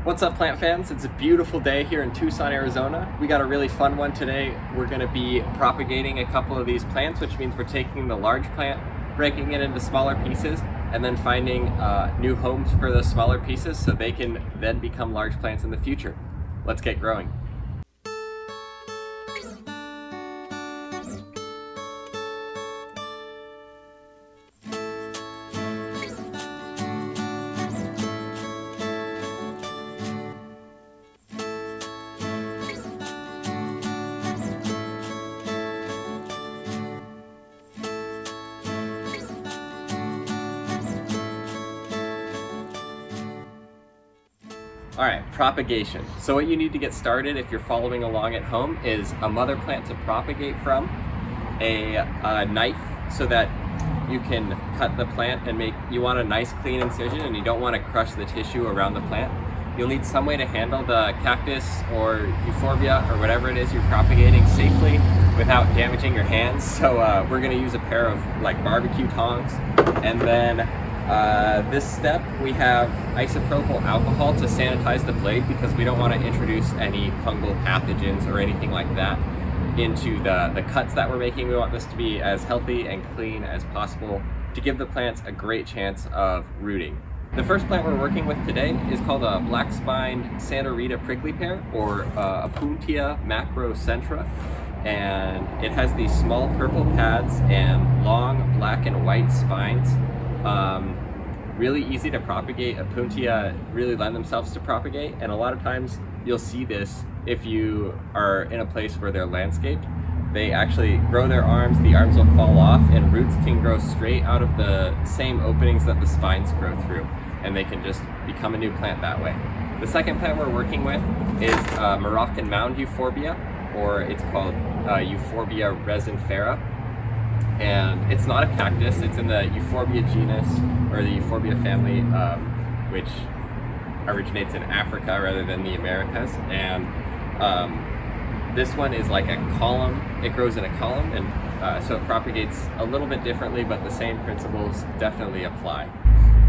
What's up, plant fans? It's a beautiful day here in Tucson, Arizona. We got a really fun one today. We're going to be propagating a couple of these plants, which means we're taking the large plant, breaking it into smaller pieces, and then finding new homes for those smaller pieces so they can then become large plants in the future. Let's get growing. Alright, propagation. So what you need to get started if you're following along at home is a mother plant to propagate from, a knife so that you can cut the plant and you want a nice clean incision and you don't want to crush the tissue around the plant. You'll need some way to handle the cactus or euphorbia or whatever it is you're propagating safely without damaging your hands. So we're going to use a pair of like barbecue tongs, and then this step we have isopropyl alcohol to sanitize the blade because we don't want to introduce any fungal pathogens or anything like that into the cuts that we're making. We want this to be as healthy and clean as possible to give the plants a great chance of rooting. The first plant we're working with today is called a black-spined Santa Rita prickly pear, or Opuntia macrocentra, and it has these small purple pads and long black and white spines. Really easy to propagate. Opuntia really lend themselves to propagate, and a lot of times you'll see this if you are in a place where they're landscaped. They actually grow their arms, the arms will fall off, and roots can grow straight out of the same openings that the spines grow through, and they can just become a new plant that way. The second plant we're working with is Moroccan Mound Euphorbia, or it's called Euphorbia resinifera. And it's not a cactus, it's in the Euphorbia genus, or the Euphorbia family, which originates in Africa rather than the Americas. And this one is like a column, it grows in a column, and so it propagates a little bit differently, but the same principles definitely apply.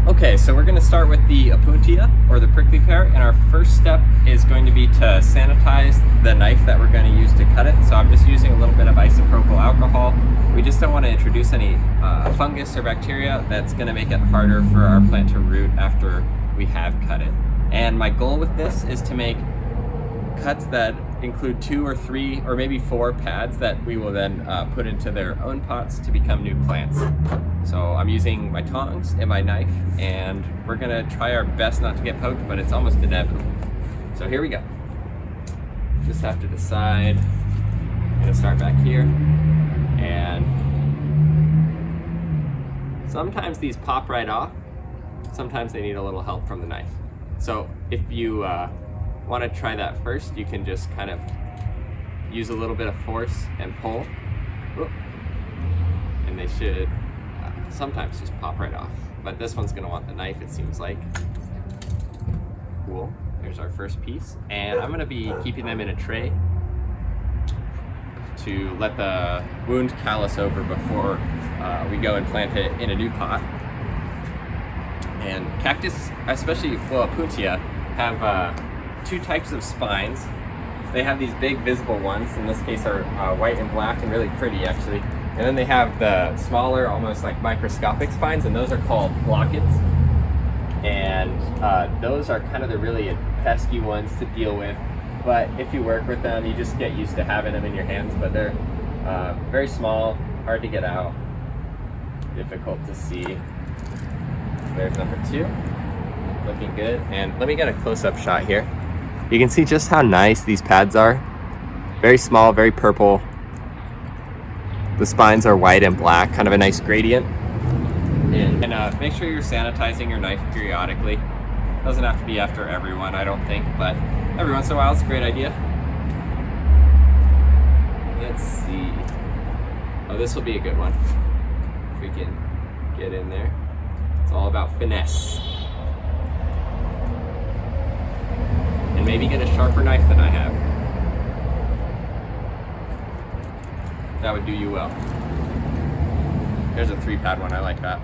Okay, so we're going to start with the Opuntia, or the prickly pear, and our first step is going to be to sanitize the knife that we're going to use to cut it. So I'm just using a little bit of isopropyl alcohol. We just don't want to introduce any fungus or bacteria that's going to make it harder for our plant to root after we have cut it. And my goal with this is to make cuts that include 2 or 3 or maybe 4 pads that we will then put into their own pots to become new plants. So I'm using my tongs and my knife, and we're gonna try our best not to get poked, but it's almost inevitable. So here we go. Just have to decide. I'm gonna start back here, and sometimes these pop right off. Sometimes they need a little help from the knife. So if you want to try that first, you can just kind of use a little bit of force and pull, and they should sometimes just pop right off. But this one's going to want the knife, it seems like. Cool. There's our first piece, and I'm going to be keeping them in a tray to let the wound callus over before we go and plant it in a new pot. And cactus, especially Opuntia, have 2 types of spines. They have these big visible ones, in this case are white and black and really pretty actually. And then they have the smaller, almost like microscopic spines, and those are called blockets. And those are kind of the really pesky ones to deal with. But if you work with them, you just get used to having them in your hands. But they're very small, hard to get out, difficult to see. There's number 2, looking good. And let me get a close-up shot here. You can see just how nice these pads are. Very small, very purple. The spines are white and black, kind of a nice gradient. And make sure you're sanitizing your knife periodically. Doesn't have to be after everyone, I don't think, but every once in a while it's a great idea. Let's see. Oh, this will be a good one. If we can get in there. It's all about finesse. And maybe get a sharper knife than I have. That would do you well. There's a 3-pad one, I like that.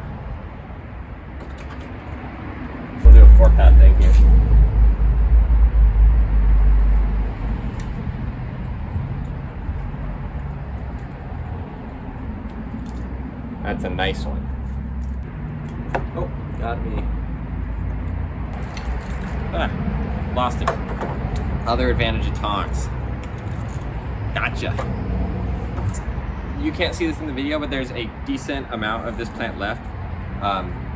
We'll do a 4-pad thing here. that's a nice one. Oh, got me. Lost it. Other advantage of tongs. Gotcha. You can't see this in the video, but there's a decent amount of this plant left.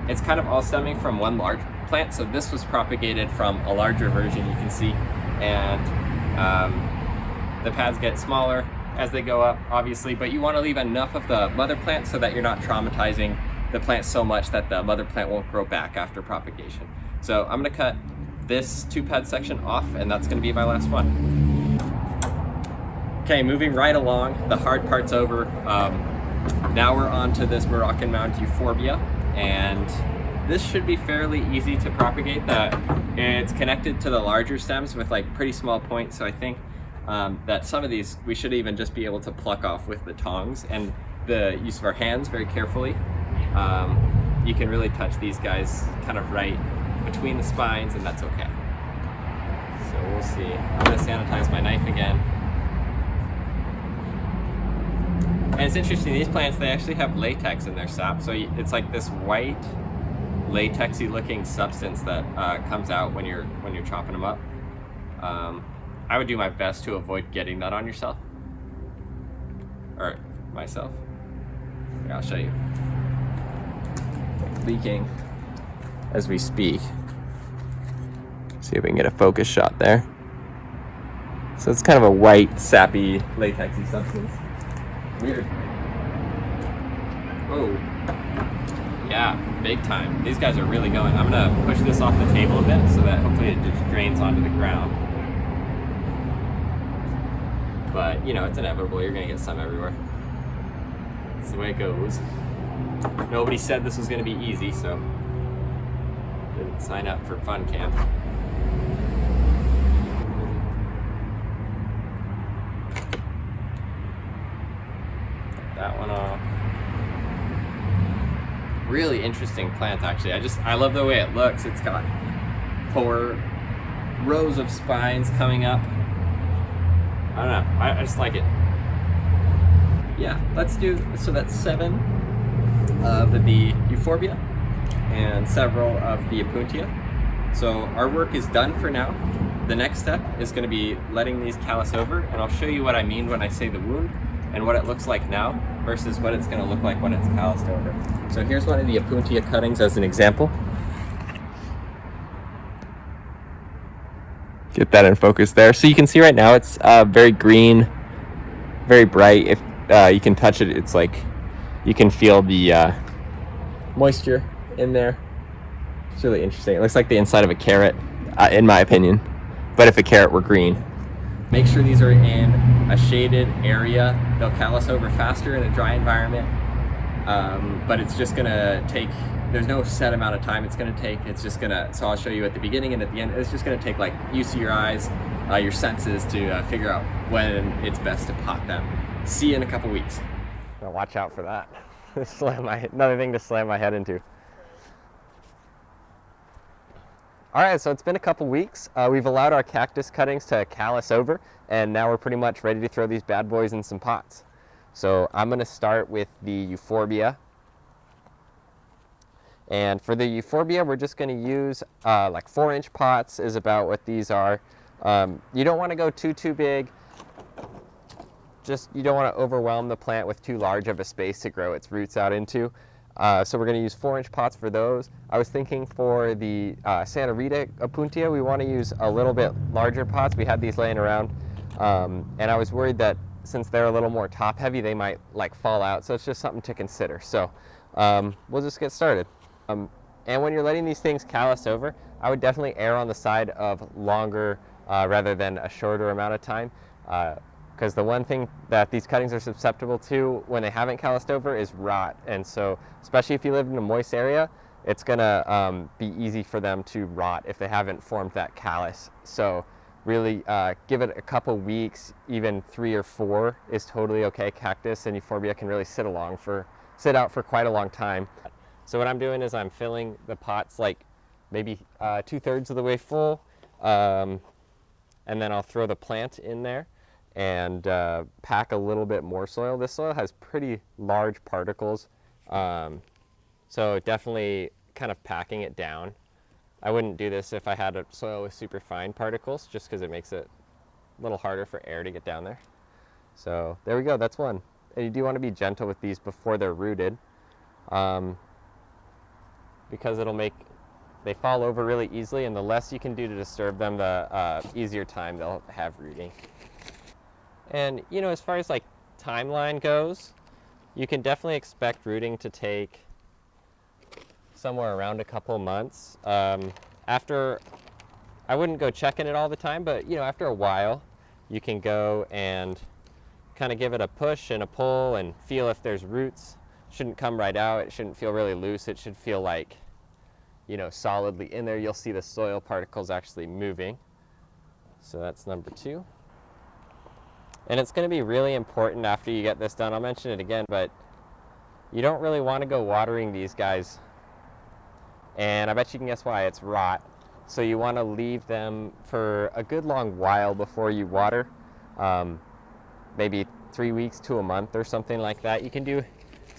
It's kind of all stemming from one large plant, so this was propagated from a larger version, you can see, and the pads get smaller as they go up, obviously, but you want to leave enough of the mother plant so that you're not traumatizing the plant so much that the mother plant won't grow back after propagation. So I'm going to cut this 2-pad section off, and that's going to be my last one. Okay, moving right along, the hard part's over. Now we're on to this Moroccan Mound Euphorbia, and this should be fairly easy to propagate. It's connected to the larger stems with like pretty small points, so I think that some of these we should even just be able to pluck off with the tongs and the use of our hands very carefully. You can really touch these guys kind of right between the spines, and that's okay. So we'll see. I'm gonna sanitize my knife again. And it's interesting, these plants, they actually have latex in their sap, so it's like this white latexy looking substance that comes out when you're chopping them up. I would do my best to avoid getting that on yourself, or myself. Here, I'll show you. Leaking as we speak. See if we can get a focus shot there. So it's kind of a white, sappy, latexy substance. Weird. Oh. Yeah, big time. These guys are really going. I'm gonna push this off the table a bit so that hopefully it just drains onto the ground. But, you know, it's inevitable. You're gonna get some everywhere. That's the way it goes. Nobody said this was gonna be easy, so didn't sign up for fun camp. That one off. Really interesting plant, actually. I love the way it looks. It's got 4 rows of spines coming up. I don't know, I just like it. Yeah, let's do, so that's 7 of the Euphorbia and several of the Opuntia. So our work is done for now. The next step is going to be letting these callus over, and I'll show you what I mean when I say the wound and what it looks like now versus what it's going to look like when it's calloused over. So here's one of the Opuntia cuttings as an example. Get that in focus there. So you can see right now it's very green, very bright. If you can touch it, it's like you can feel the moisture in there. It's really interesting. It looks like the inside of a carrot, in my opinion. But if a carrot were green. Make sure these are in a shaded area. They'll callus over faster in a dry environment. But it's just gonna take, there's no set amount of time it's gonna take. It's just gonna, so I'll show you at the beginning and at the end. It's just gonna take like use of your eyes, your senses to figure out when it's best to pot them. See you in a couple weeks. Now watch out for that. Another thing to slam my head into. All right, so it's been a couple weeks. We've allowed our cactus cuttings to callus over, and now we're pretty much ready to throw these bad boys in some pots. So I'm gonna start with the Euphorbia. And for the Euphorbia, we're just gonna use like 4-inch pots is about what these are. You don't wanna go too big. Just, you don't wanna overwhelm the plant with too large of a space to grow its roots out into. So we're going to use 4-inch pots for those. I was thinking for the Santa Rita Opuntia, we want to use a little bit larger pots. We had these laying around, and I was worried that since they're a little more top heavy, they might like fall out. So it's just something to consider. So we'll just get started. And when you're letting these things callus over, I would definitely err on the side of longer rather than a shorter amount of time. Because the one thing that these cuttings are susceptible to when they haven't calloused over is rot. And so, especially if you live in a moist area, it's gonna be easy for them to rot if they haven't formed that callus. So really give it a couple weeks, even 3 or 4 is totally okay. Cactus and Euphorbia can really sit out for quite a long time. So what I'm doing is I'm filling the pots like maybe 2/3 of the way full, and then I'll throw the plant in there and pack a little bit more soil. This soil has pretty large particles, So definitely kind of packing it down. I wouldn't do this if I had a soil with super fine particles, just because it makes it a little harder for air to get down there. So there we go, that's one. And you do want to be gentle with these before they're rooted, because they fall over really easily, and the less you can do to disturb them, the easier time they'll have rooting. And you know, as far as like timeline goes, you can definitely expect rooting to take somewhere around a couple months. After, I wouldn't go checking it all the time, but you know, after a while, you can go and kind of give it a push and a pull and feel if there's roots. Shouldn't come right out. It shouldn't feel really loose. It should feel like, you know, solidly in there. You'll see the soil particles actually moving. So that's number 2. And it's going to be really important after you get this done. I'll mention it again, but you don't really want to go watering these guys. And I bet you can guess why. It's rot. So you want to leave them for a good long while before you water. Maybe 3 weeks to a month or something like that. You can do,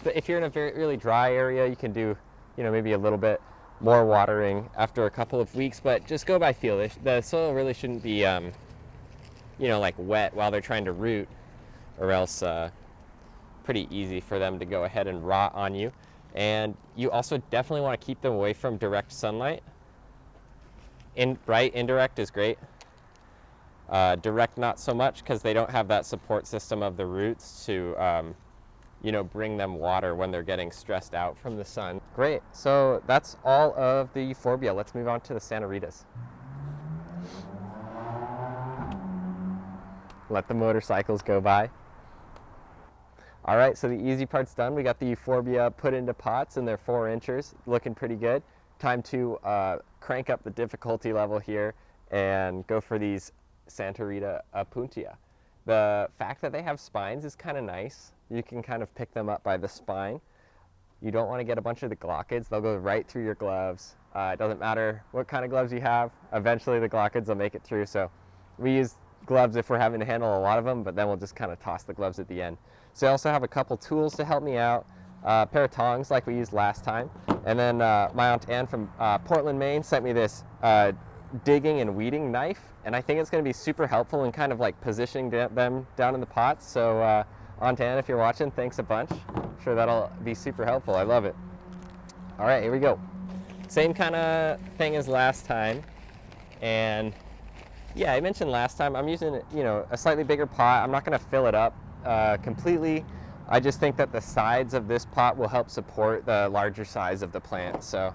if you're in a really dry area, you can do, you know, maybe a little bit more watering after a couple of weeks, but just go by feel. The soil really shouldn't be, you know, like wet while they're trying to root, or else pretty easy for them to go ahead and rot on you. And you also definitely want to keep them away from direct sunlight. Indirect is great. Direct not so much, because they don't have that support system of the roots to you know, bring them water when they're getting stressed out from the sun. Great, so that's all of the Euphorbia. Let's move on to the Santa Ritas. Let the motorcycles go by. All right, so the easy part's done. We got the Euphorbia put into pots, and they're 4 inches, looking pretty good. Time to crank up the difficulty level here and go for these Santa Rita Opuntia. The fact that they have spines is kind of nice. You can kind of pick them up by the spine. You don't want to get a bunch of the glockids. They'll go right through your gloves. It doesn't matter what kind of gloves you have. Eventually the glockids will make it through. So we use gloves if we're having to handle a lot of them, but then we'll just kind of toss the gloves at the end. So I also have a couple tools to help me out. A pair of tongs like we used last time. And then my Aunt Ann from Portland, Maine sent me this digging and weeding knife, and I think it's going to be super helpful in kind of like positioning them down in the pots. So Aunt Ann, if you're watching, thanks a bunch. I'm sure that'll be super helpful. I love it. All right, here we go. Same kind of thing as last time. And yeah, I mentioned last time I'm using, you know, a slightly bigger pot. I'm not going to fill it up completely. I just think that the sides of this pot will help support the larger size of the plant. So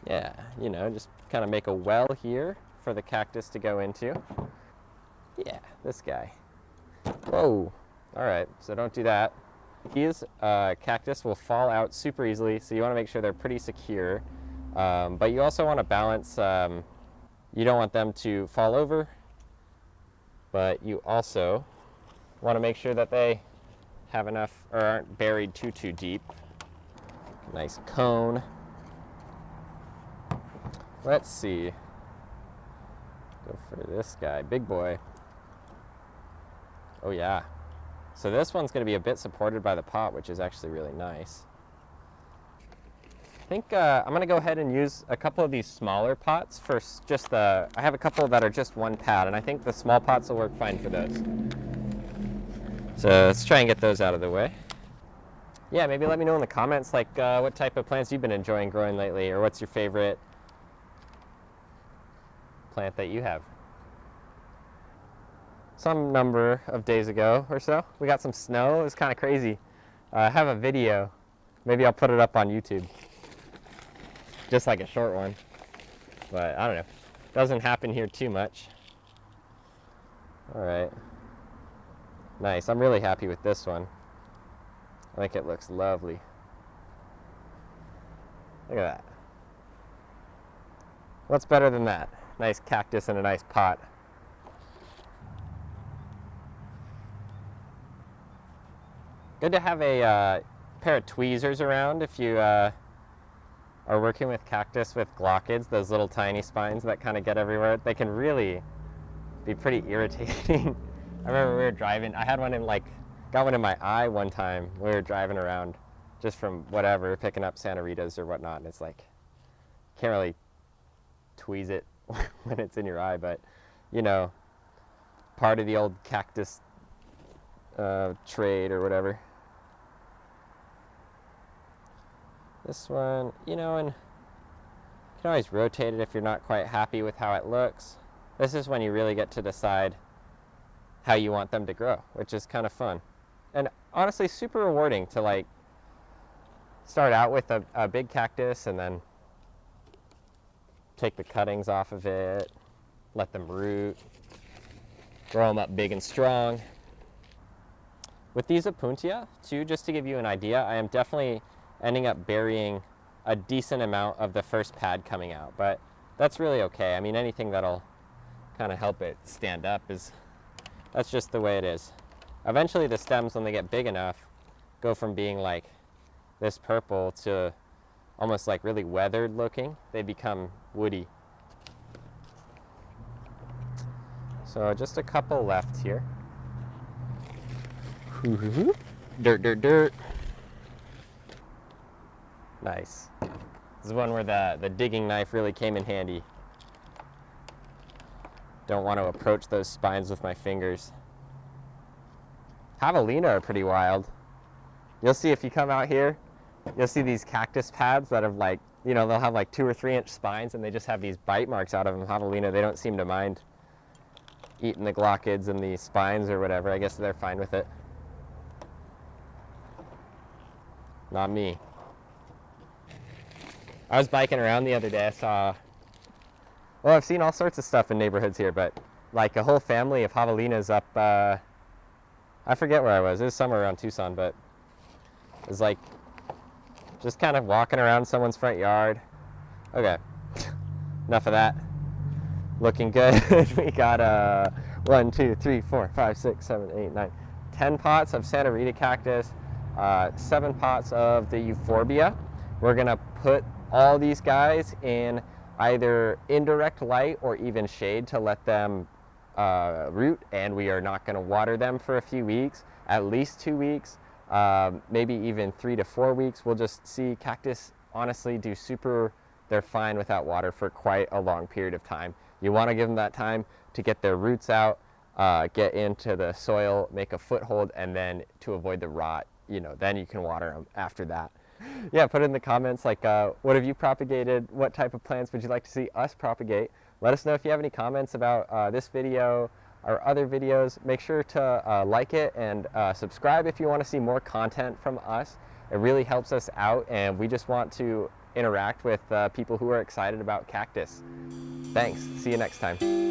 yeah, you know, just kind of make a well here for the cactus to go into. Yeah, this guy. Whoa. All right, so don't do that. These cactus will fall out super easily, so you want to make sure they're pretty secure. But you also want to balance, you don't want them to fall over, but you also want to make sure that they have enough, or aren't buried too deep. Nice cone. Let's see. Go for this guy, big boy. Oh yeah. So this one's going to be a bit supported by the pot, which is actually really nice. I think I'm going to go ahead and use a couple of these smaller pots for just I have a couple that are just 1 pad, and I think the small pots will work fine for those. So let's try and get those out of the way. Yeah, maybe let me know in the comments like what type of plants you've been enjoying growing lately, or what's your favorite plant that you have. Some number of days ago or so, we got some snow. It was kind of crazy. I have a video. Maybe I'll put it up on YouTube. Just like a short one. But I don't know. Doesn't happen here too much. All right. Nice. I'm really happy with this one. I think it looks lovely. Look at that. What's better than that? Nice cactus in a nice pot. Good to have a pair of tweezers around if you are working with cactus with glockids, those little tiny spines that kind of get everywhere. They can really be pretty irritating. I remember we were driving, I had one in like Got one in my eye one time. We were driving around just from whatever, picking up Santa Ritas or whatnot, and it's like, can't really tweeze it when it's in your eye, but you know, part of the old cactus trade or whatever. This one, you know, and you can always rotate it if you're not quite happy with how it looks. This is when you really get to decide how you want them to grow, which is kind of fun. And honestly, super rewarding to like start out with a big cactus and then take the cuttings off of it, let them root, grow them up big and strong. With these Opuntia, too, just to give you an idea, I am definitely ending up burying a decent amount of the first pad coming out, but that's really okay. I mean, anything that'll kind of help it stand up that's just the way it is. Eventually the stems, when they get big enough, go from being like this purple to almost like really weathered looking. They become woody. So just a couple left here. Dirt, dirt, dirt. Nice. This is one where the digging knife really came in handy. Don't want to approach those spines with my fingers. Javelina are pretty wild. You'll see if you come out here, you'll see these cactus pads that have like, you know, they'll have like 2 or 3 inch spines and they just have these bite marks out of them. Javelina, they don't seem to mind eating the glaucids and the spines or whatever. I guess they're fine with it. Not me. I was biking around the other day. I saw, well, I've seen all sorts of stuff in neighborhoods here, but like a whole family of javelinas up, I forget where I was. It was somewhere around Tucson, but it was like just kind of walking around someone's front yard. Okay, enough of that. Looking good. We got 1, 2, 3, 4, 5, 6, 7, 8, 9, 10 pots of Santa Rita cactus, 7 pots of the Euphorbia. We're gonna put all these guys in either indirect light or even shade to let them root, and we are not gonna water them for a few weeks, at least 2 weeks, maybe even 3 to 4 weeks. We'll just see. Cactus honestly do super, they're fine without water for quite a long period of time. You want to give them that time to get their roots out, get into the soil, make a foothold, and then to avoid the rot, you know, then you can water them after that. Yeah, put in the comments like, what have you propagated? What type of plants would you like to see us propagate? Let us know if you have any comments about this video or other videos. Make sure to like it and subscribe if you want to see more content from us. It really helps us out, and we just want to interact with people who are excited about cactus. Thanks. See you next time.